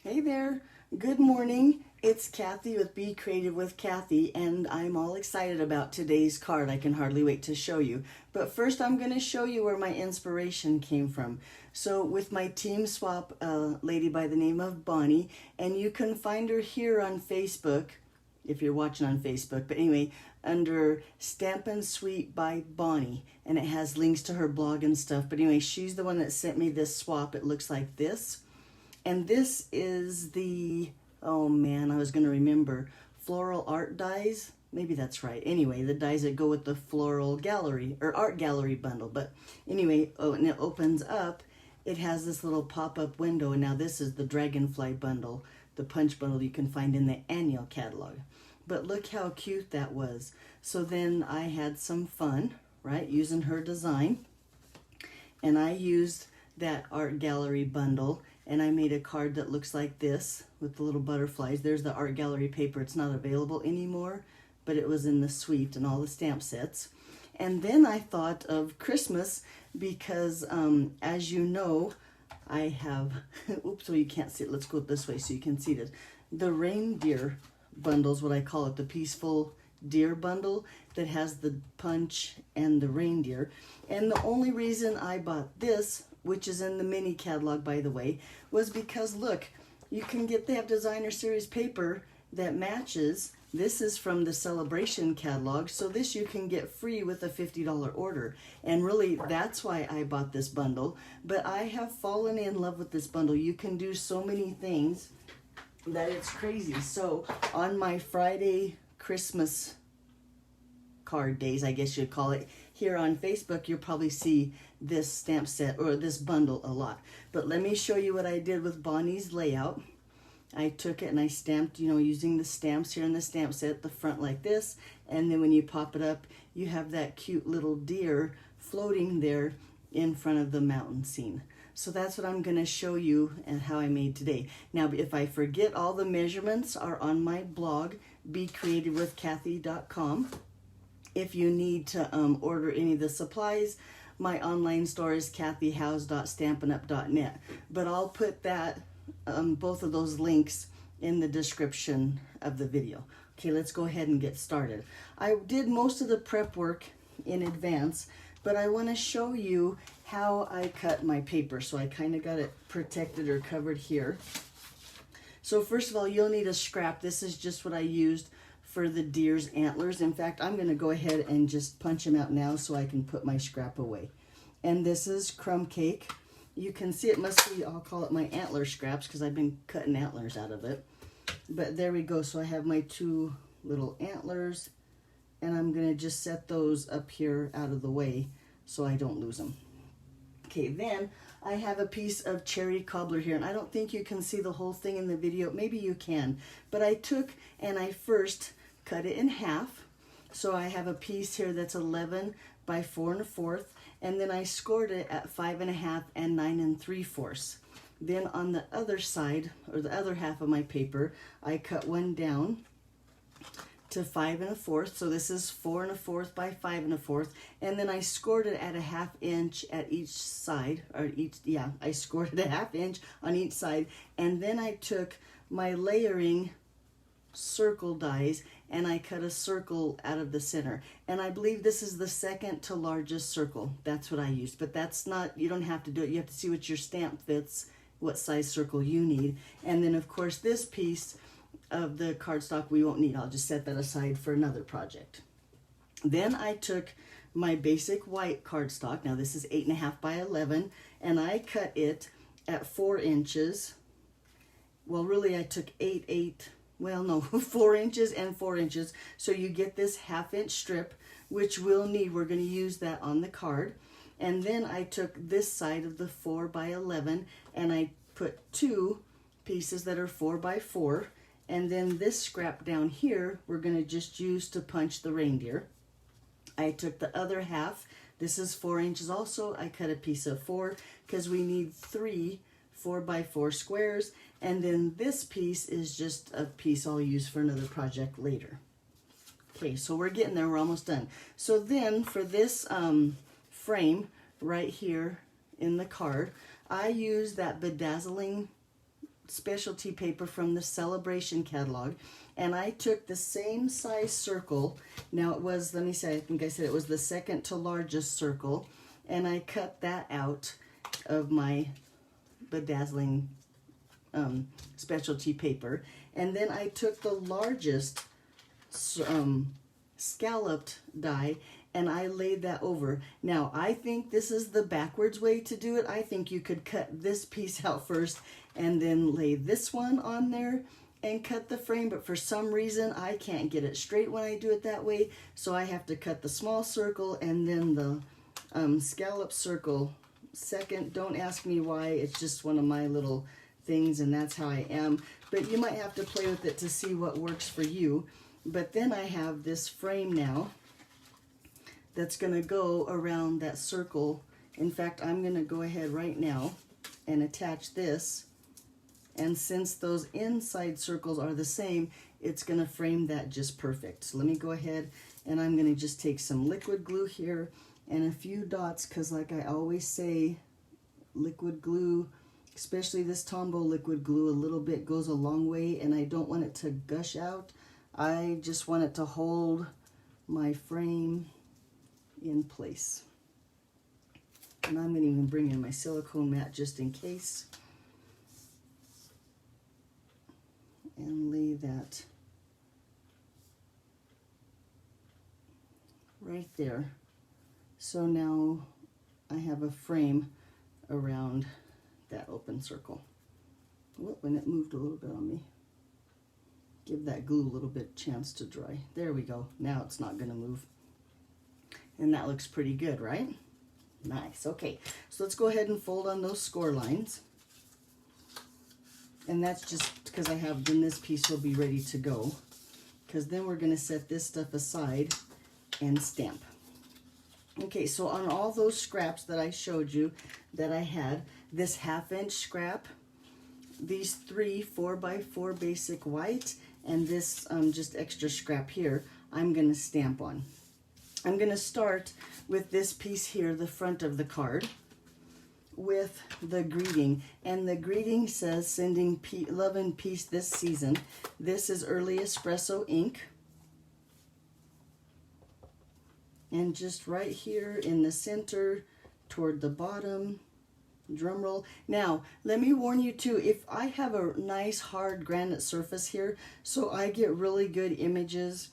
Hey there, good morning. It's Kathy with Be Creative with Kathy, and I'm all excited about today's card. I can hardly wait to show you. But first I'm going to show you where my inspiration came from. So with my team swap lady by the name of Bonnie, and you can find her here on Facebook, if you're watching on Facebook. But anyway, under Stampin' Sweet by Bonnie, and it has links to her blog and stuff. But anyway, she's the one that sent me this swap. It looks like this. And this is the, oh man, I was going to remember, floral art dies. Maybe that's right. Anyway, the dies that go with the floral gallery or art gallery bundle. But anyway, oh, and it opens up. It has this little pop-up window. And now this is the dragonfly bundle, the punch bundle you can find in the annual catalog. But look how cute that was. So then I had some fun, right, using her design. And I used that art gallery bundle, and I made a card that looks like this with the little butterflies. There's the art gallery paper. It's not available anymore, but it was in the suite and all the stamp sets. And then I thought of Christmas because, as you know, I have, oops, so you can't see it. Let's go this way so you can see it. The reindeer bundle is what I call it, the Peaceful Deer bundle that has the punch and the reindeer. And the only reason I bought this, which is in the mini catalog, by the way, was because look, you can get, they have designer series paper that matches. This is from the Sale-a-bration catalog, so this you can get free with a $50 order. And really, that's why I bought this bundle. But I have fallen in love with this bundle. You can do so many things that it's crazy. So on my Friday Christmas card days, I guess you'd call it, here on Facebook, you'll probably see this stamp set or this bundle a lot. But let me show you what I did with Bonnie's layout. I took it and I stamped, you know, using the stamps here in the stamp set, the front like this, and then when you pop it up, you have that cute little deer floating there in front of the mountain scene. So that's what I'm going to show you and how I made today. Now, if I forget, all the measurements are on my blog, becreativewithkathy.com. If you need to order any of the supplies, my online store is kathyhouse.stampinup.net. But I'll put that, both of those links in the description of the video. Okay, let's go ahead and get started. I did most of the prep work in advance, but I want to show you how I cut my paper. So I kind of got it protected or covered here. So first of all, you'll need a scrap. This is just what I used for the deer's antlers. In fact, I'm going to go ahead and just punch them out now so I can put my scrap away. And this is crumb cake. You can see it must be, I'll call it my antler scraps because I've been cutting antlers out of it. But there we go. So I have my two little antlers, and I'm going to just set those up here out of the way so I don't lose them. Okay, then I have a piece of cherry cobbler here, and I don't think you can see the whole thing in the video. Maybe you can. But I took and I first cut it in half. So I have a piece here that's 11 by 4 1/4, and then I scored it at 5 1/2 and 9 3/4. Then on the other side, or the other half of my paper, I cut one down to 5 1/4. So this is 4 1/4 by 5 1/4, and then I scored it at a 1/2 inch at each side, or each, yeah, I scored it a 1/2 inch on each side, and then I took my layering circle dies and I cut a circle out of the center, and I believe this is the second to largest circle. That's what I used, but that's not, you don't have to do it. You have to see what your stamp fits, what size circle you need. And then of course this piece of the cardstock we won't need. I'll just set that aside for another project. Then I took my basic white cardstock. Now this is 8 1/2 by 11, and I cut it at 4 inches. Well, really I took 4 inches and 4 inches. So you get this 1/2 inch strip, which we'll need. We're going to use that on the card. And then I took this side of the 4 by 11, and I put 2 pieces that are 4 by 4. And then this scrap down here, we're going to just use to punch the reindeer. I took the other half. This is 4 inches also. I cut a piece of 4 because we need 3 4 by 4 squares. And then this piece is just a piece I'll use for another project later. Okay, so we're getting there. We're almost done. So then for this frame right here in the card, I use that Be Dazzling specialty paper from the Sale-a-bration catalog, and I took the same size circle. Now it was, let me say, I think I said it was the second to largest circle, and I cut that out of my Be Dazzling specialty paper, and then I took the largest scalloped die and I laid that over. Now I think this is the backwards way to do it. I think you could cut this piece out first and then lay this one on there and cut the frame, but for some reason I can't get it straight when I do it that way, so I have to cut the small circle and then the scallop circle second. Don't ask me why, it's just one of my little things and that's how I am, but you might have to play with it to see what works for you. But then I have this frame now that's going to go around that circle. In fact, I'm going to go ahead right now and attach this, and since those inside circles are the same, it's going to frame that just perfect. So let me go ahead and I'm going to just take some liquid glue here and a few dots, because like I always say, liquid glue, especially this Tombow liquid glue, a little bit goes a long way, and I don't want it to gush out. I just want it to hold my frame in place. And I'm going to even bring in my silicone mat just in case. And lay that right there. So now I have a frame around that open circle. Whoop, and it moved a little bit on me. Give that glue a little bit chance to dry. There we go. Now it's not going to move. And that looks pretty good, right? Nice. Okay, so let's go ahead and fold on those score lines. And that's just because I have, then this piece will be ready to go. Because then we're going to set this stuff aside and stamp. Okay, so on all those scraps that I showed you that I had, this 1/2 inch scrap, these 3 4x4 basic white, and this just extra scrap here, I'm going to stamp on. I'm going to start with this piece here, the front of the card, with the greeting. And the greeting says, sending love and peace this season. This is Early Espresso ink. And just right here in the center, toward the bottom, drum roll. Now, let me warn you too, if I have a nice hard granite surface here, so I get really good images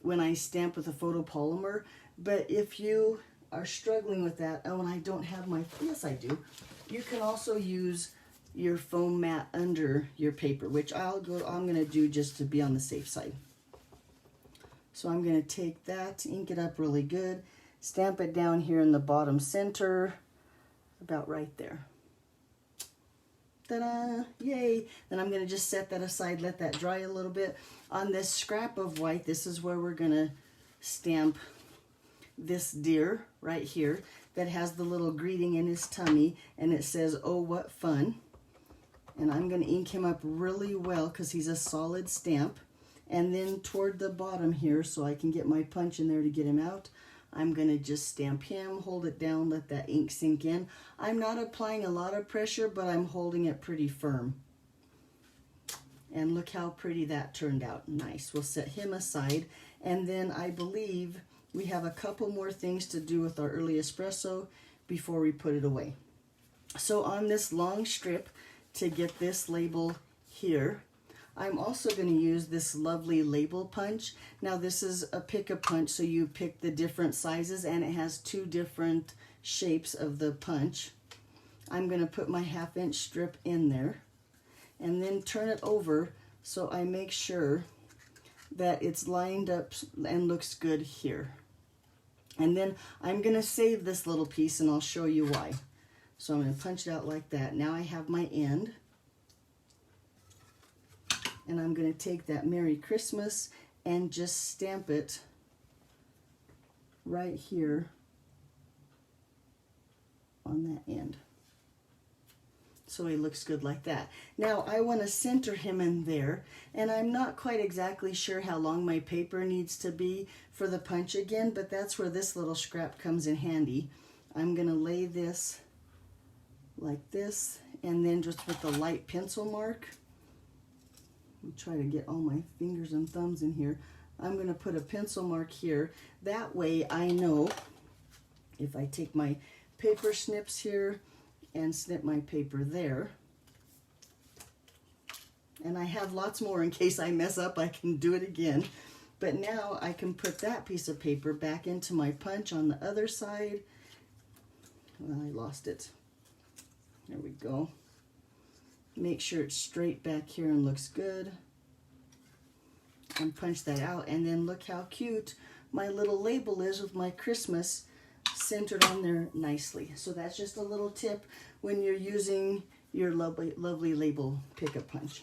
when I stamp with a photopolymer, but if you are struggling with that, oh, and I don't have my, yes I do, you can also use your foam mat under your paper, which I'm going to do just to be on the safe side. So I'm going to take that, ink it up really good, stamp it down here in the bottom center, about right there. Ta-da! Yay! Then I'm going to just set that aside, let that dry a little bit. On this scrap of white, this is where we're going to stamp this deer right here that has the little greeting in his tummy, and it says, "Oh, what fun." And I'm going to ink him up really well because he's a solid stamp. And then toward the bottom here, so I can get my punch in there to get him out, I'm going to just stamp him, hold it down, let that ink sink in. I'm not applying a lot of pressure, but I'm holding it pretty firm. And look how pretty that turned out. Nice. We'll set him aside. And then I believe we have a couple more things to do with our Early Espresso before we put it away. So on this long strip, to get this label here, I'm also going to use this lovely label punch. Now this is a pick-a-punch, so you pick the different sizes, and it has 2 different shapes of the punch. I'm going to put my 1/2 inch strip in there and then turn it over so I make sure that it's lined up and looks good here. And then I'm going to save this little piece, and I'll show you why. So I'm going to punch it out like that. Now I have my end. And I'm going to take that Merry Christmas and just stamp it right here on that end. So he looks good like that. Now I want to center him in there, and I'm not quite exactly sure how long my paper needs to be for the punch again, but that's where this little scrap comes in handy. I'm going to lay this like this, and then just with a light pencil mark, I'll try to get all my fingers and thumbs in here. I'm going to put a pencil mark here. That way I know if I take my paper snips here and snip my paper there, and I have lots more in case I mess up, I can do it again. But now I can put that piece of paper back into my punch on the other side. Well, I lost it. There we go. Make sure it's straight back here and looks good. And punch that out. And then look how cute my little label is with my Christmas centered on there nicely. So that's just a little tip when you're using your lovely label pickup punch.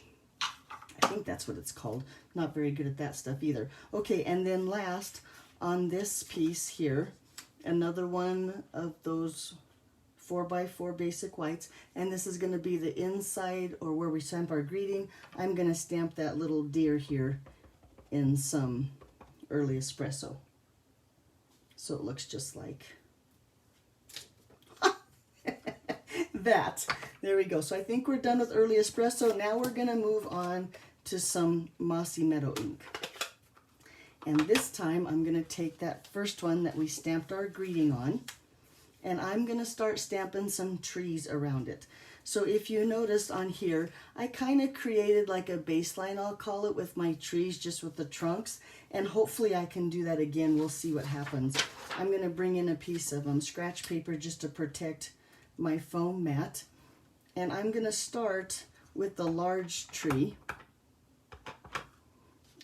I think that's what it's called. Not very good at that stuff either. Okay, and then last on this piece here, another one of those 4x4 basic whites, and this is going to be the inside or where we stamp our greeting. I'm going to stamp that little deer here in some early espresso. So it looks just like that. There we go. So I think we're done with early espresso. Now we're going to move on to some Mossy Meadow ink. And this time I'm going to take that first one that we stamped our greeting on, and I'm going to start stamping some trees around it. So if you notice on here, I kind of created like a baseline, I'll call it, with my trees, just with the trunks, and hopefully I can do that again. We'll see what happens. I'm going to bring in a piece of scratch paper just to protect my foam mat, and I'm going to start with the large tree,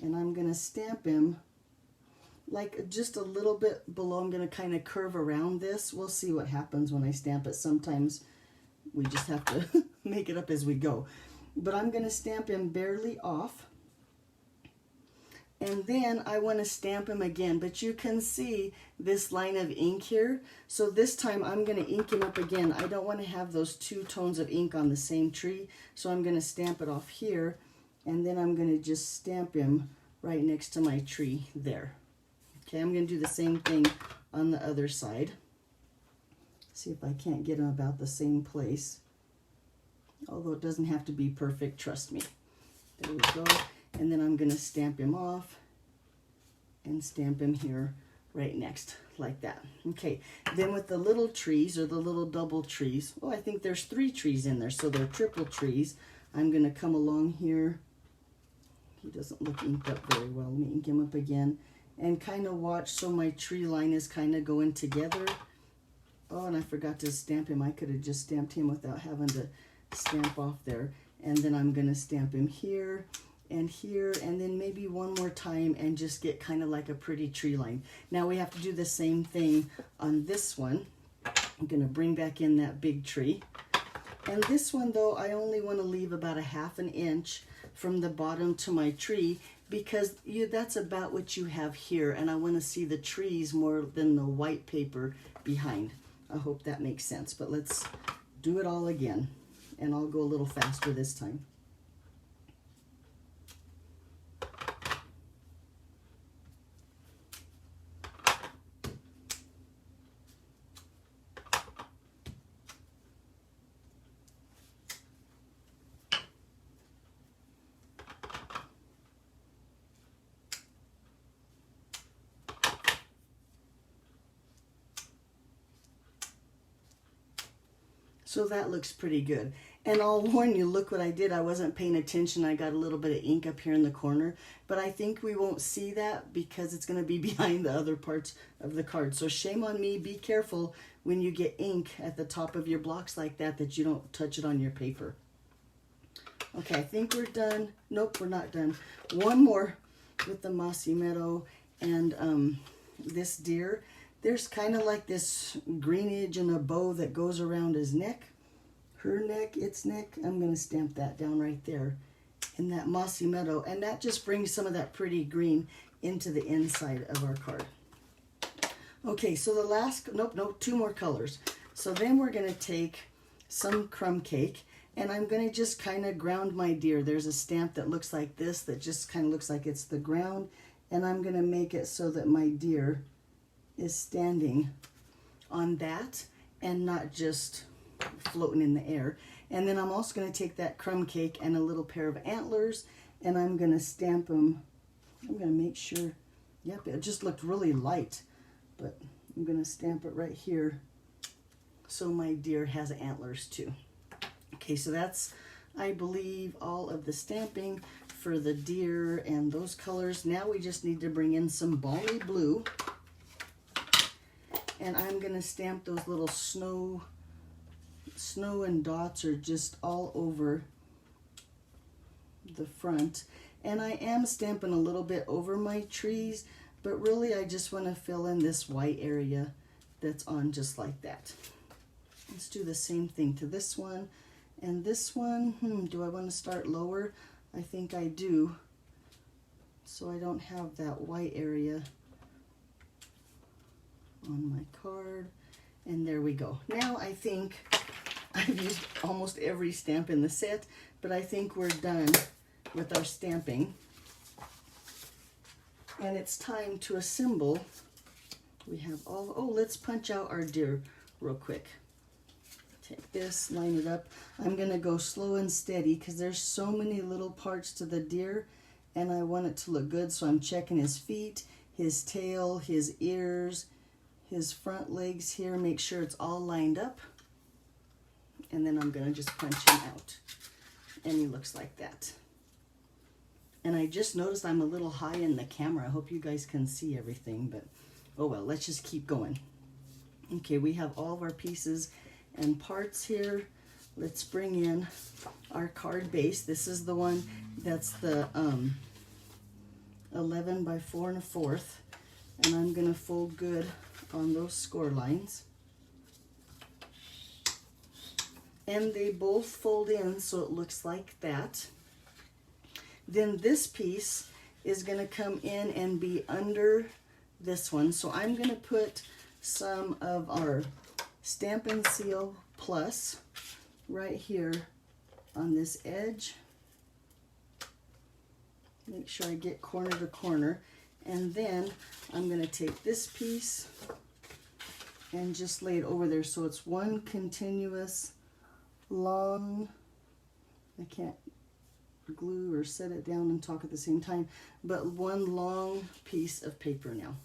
and I'm going to stamp him like just a little bit below. I'm going to kind of curve around this. We'll see what happens when I stamp it. Sometimes we just have to make it up as we go. But I'm going to stamp him barely off. And then I want to stamp him again. But you can see this line of ink here. So this time I'm going to ink him up again. I don't want to have those two tones of ink on the same tree. So I'm going to stamp it off here. And then I'm going to just stamp him right next to my tree there. Okay, I'm going to do the same thing on the other side. See if I can't get them about the same place. Although it doesn't have to be perfect, trust me. There we go. And then I'm going to stamp him off and stamp him here right next, like that. Okay, then with the little trees, or the little double trees, oh, I think there's 3 trees in there, so they're triple trees. I'm going to come along here. He doesn't look inked up very well. Let me ink him up again. And kind of watch so my tree line is kind of going together. Oh, and I forgot to stamp him. I could have just stamped him without having to stamp off there. And then I'm going to stamp him here and here, and then maybe one more time, and just get kind of like a pretty tree line. Now we have to do the same thing on this one. I'm going to bring back in that big tree. And this one, though, I only want to leave about 1/2 inch from the bottom to my tree, because that's about what you have here, and I want to see the trees more than the white paper behind. I hope that makes sense, but let's do it all again, and I'll go a little faster this time. So that looks pretty good. And I'll warn you, look what I did. I wasn't paying attention. I got a little bit of ink up here in the corner, but I think we won't see that because it's going to be behind the other parts of the card. So shame on me. Be careful when you get ink at the top of your blocks like that, that you don't touch it on your paper. Okay, I think we're done. Nope, we're not done. One more with the Mossy Meadow and this deer. There's kind of like this greenage and a bow that goes around his neck, her neck, its neck. I'm going to stamp that down right there in that Mossy Meadow, and that just brings some of that pretty green into the inside of our card. Okay, so the last, nope, 2 more colors. So then we're going to take some crumb cake, and I'm going to just kind of ground my deer. There's a stamp that looks like this that just kind of looks like it's the ground, and I'm going to make it so that my deer is standing on that and not just floating in the air. And then I'm also going to take that crumb cake and a little pair of antlers, and I'm going to stamp them. I'm going to make sure, yep, it just looked really light, but I'm going to stamp it right here so my deer has antlers too. Okay, so that's, I believe, all of the stamping for the deer and those colors. Now we just need to bring in some balmy blue, and I'm going to stamp those little snow and dots are just all over the front. And I am stamping a little bit over my trees, but really I just want to fill in this white area that's on just like that. Let's do the same thing to this one. And this one, do I want to start lower? I think I do, so I don't have that white area on my card. And there we go. Now I think I've used almost every stamp in the set, but I think we're done with our stamping. And it's time to assemble. We have all, oh, let's punch out our deer real quick. Take this, line it up. I'm going to go slow and steady because there's so many little parts to the deer and I want it to look good. So I'm checking his feet, his tail, his ears, his front legs here. Make sure it's all lined up. And then I'm going to just punch him out. And he looks like that. And I just noticed I'm a little high in the camera. I hope you guys can see everything, but oh well, let's just keep going. Okay, we have all of our pieces and parts here. Let's bring in our card base. This is the one that's the 11 by 4 1/4, and I'm gonna fold good on those score lines. And they both fold in so it looks like that. Then this piece is gonna come in and be under this one. So I'm gonna put some of our Stampin' Seal Plus right here on this edge. Make sure I get corner to corner. And then I'm going to take this piece and just lay it over there so it's one continuous long, I can't glue or set it down and talk at the same time, but one long piece of paper now.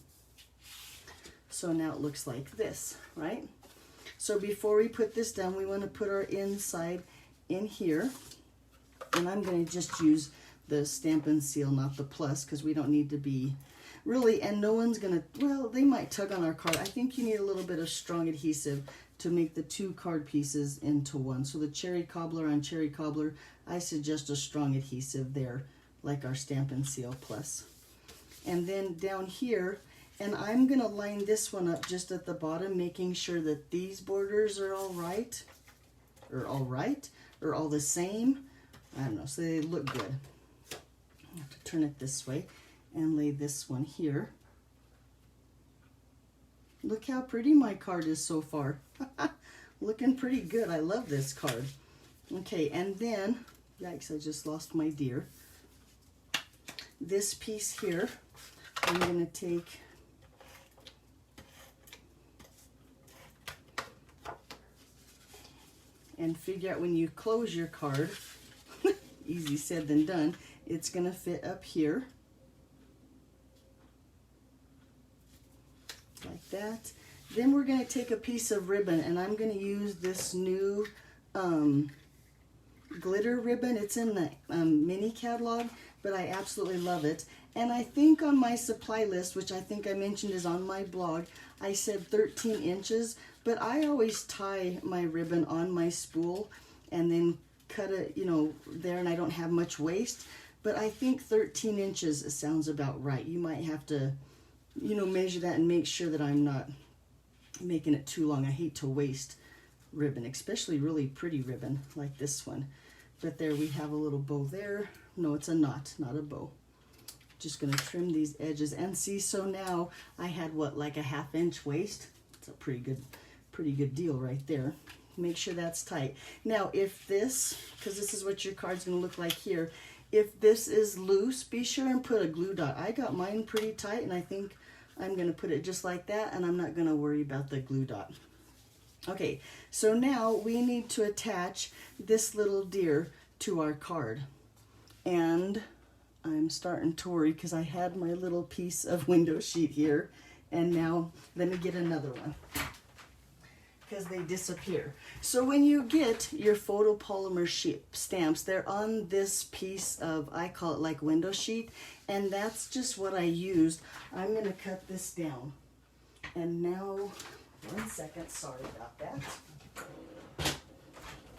So now it looks like this, right? So before we put this down, we want to put our inside in here. And I'm going to just use the Stampin' Seal, not the Plus, because we don't need to be really, and no one's going to, well, they might tug on our card. I think you need a little bit of strong adhesive to make the two card pieces into one. So the cherry cobbler on cherry cobbler, I suggest a strong adhesive there, like our Stampin' Seal Plus. And then down here, and I'm going to line this one up just at the bottom, making sure that these borders are all right, or all the same. I don't know, so they look good. I have to turn it this way and lay this one here. Look how pretty my card is so far. Looking pretty good. I love this card. Okay, and then, yikes, I just lost my deer. This piece here, I'm going to take and figure out when you close your card, easy said than done, it's going to fit up here like that. Then we're going to take a piece of ribbon, and I'm going to use this new glitter ribbon. It's in the mini catalog, but I absolutely love it. And I think on my supply list, which I think I mentioned is on my blog, I said 13 inches, but I always tie my ribbon on my spool and then cut it, you know, there, and I don't have much waste. But I think 13 inches sounds about right. You might have to, you know, measure that and make sure that I'm not making it too long. I hate to waste ribbon, especially really pretty ribbon like this one. But there we have a little bow there. No, it's a knot, not a bow. Just gonna trim these edges and see. So now I had what, like a 1/2 inch waist. It's a pretty good deal right there. Make sure that's tight. Now if this, because this is what your card's gonna look like here, if this is loose, be sure and put a glue dot. I got mine pretty tight, and I think I'm gonna put it just like that, and I'm not gonna worry about the glue dot. Okay, so now we need to attach this little deer to our card. And I'm starting to worry because I had my little piece of window sheet here, and now let me get another one because they disappear. So when you get your photopolymer sheet stamps, they're on this piece of, I call it like window sheet, and that's just what I used. I'm going to cut this down. And now, 1 second, sorry about that.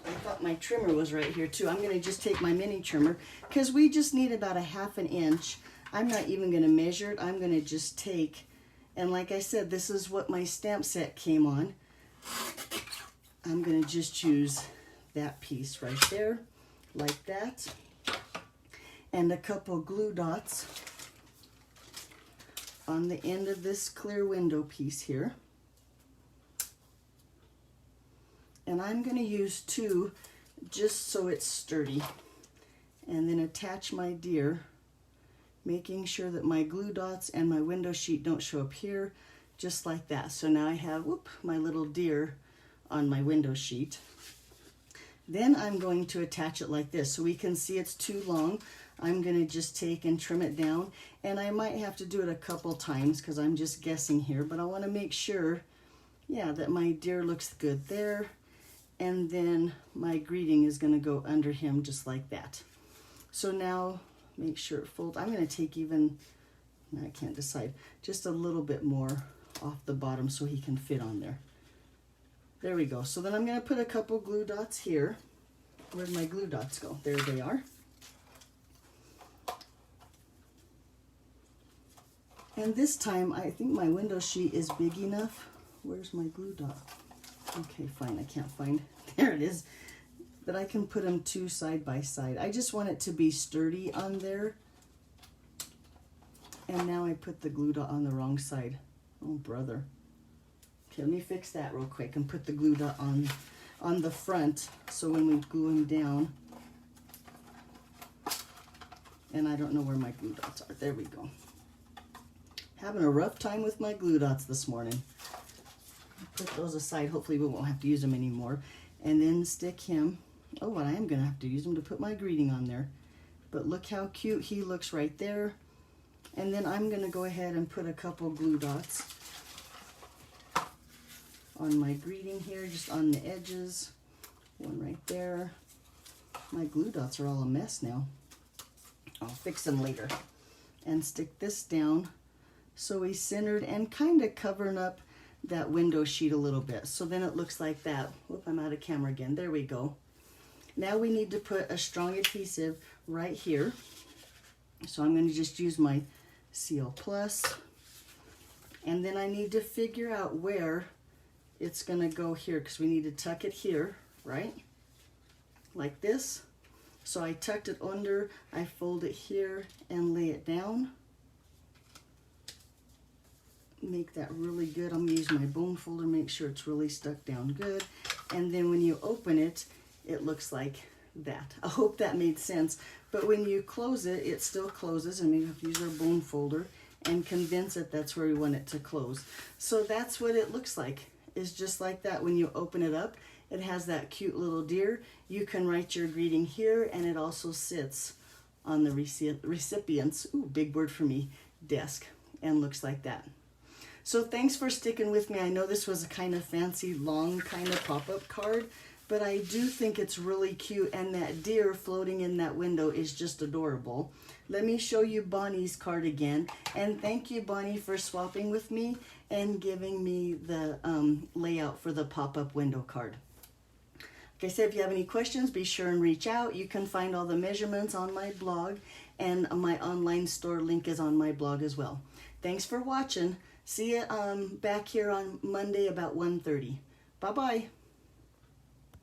I thought my trimmer was right here too. I'm going to just take my mini trimmer because we just need about 1/2 inch. I'm not even going to measure it. I'm going to just take, and like I said, this is what my stamp set came on. I'm going to just use that piece right there, like that, and a couple glue dots on the end of this clear window piece here. And I'm going to use 2 just so it's sturdy. And then attach my deer, making sure that my glue dots and my window sheet don't show up here, just like that. So now I have, whoop, my little deer on my window sheet. Then I'm going to attach it like this so we can see it's too long. I'm going to just take and trim it down. And I might have to do it a couple times because I'm just guessing here, but I want to make sure, yeah, that my deer looks good there. And then my greeting is going to go under him just like that. So now make sure it folds. I'm going to take even, I can't decide, just a little bit more off the bottom so he can fit on there. There we go. So then I'm going to put a couple glue dots here. Where'd my glue dots go? There they are. And this time I think my window sheet is big enough. Where's my glue dot? Okay, fine, I can't find, there it is, that I can put them 2 side by side. I just want it to be sturdy on there. And now I put the glue dot on the wrong side. Oh, brother. Okay, let me fix that real quick and put the glue dot on the front, so when we glue them down, and I don't know where my glue dots are. There we go. Having a rough time with my glue dots this morning. Put those aside. Hopefully we won't have to use them anymore. And then stick him. Oh, and I am going to have to use them to put my greeting on there. But look how cute he looks right there. And then I'm going to go ahead and put a couple glue dots on my greeting here, just on the edges. One right there. My glue dots are all a mess now. I'll fix them later. And stick this down so he's centered and kind of covering up that window sheet a little bit. So then it looks like that. Whoop, I'm out of camera again. There we go. Now we need to put a strong adhesive right here. So I'm going to just use my Seal Plus. And then I need to figure out where it's going to go here because we need to tuck it here, right? Like this. So I tucked it under, I fold it here and lay it down. Make that really good. I'm going to use my bone folder, make sure it's really stuck down good. And then when you open it, it looks like that. I hope that made sense. But when you close it, it still closes, and we have to use our bone folder and convince it that's where we want it to close. So that's what it looks like. It's just like that. When you open it up, it has that cute little deer. You can write your greeting here, and it also sits on the recipient's, ooh, big word for me, desk, and looks like that. So thanks for sticking with me. I know this was a kind of fancy, long kind of pop-up card, but I do think it's really cute, and that deer floating in that window is just adorable. Let me show you Bonnie's card again, and thank you, Bonnie, for swapping with me and giving me the layout for the pop-up window card. Like I said, if you have any questions, be sure and reach out. You can find all the measurements on my blog, and my online store link is on my blog as well. Thanks for watching. See you back here on Monday about 1:30. Bye-bye.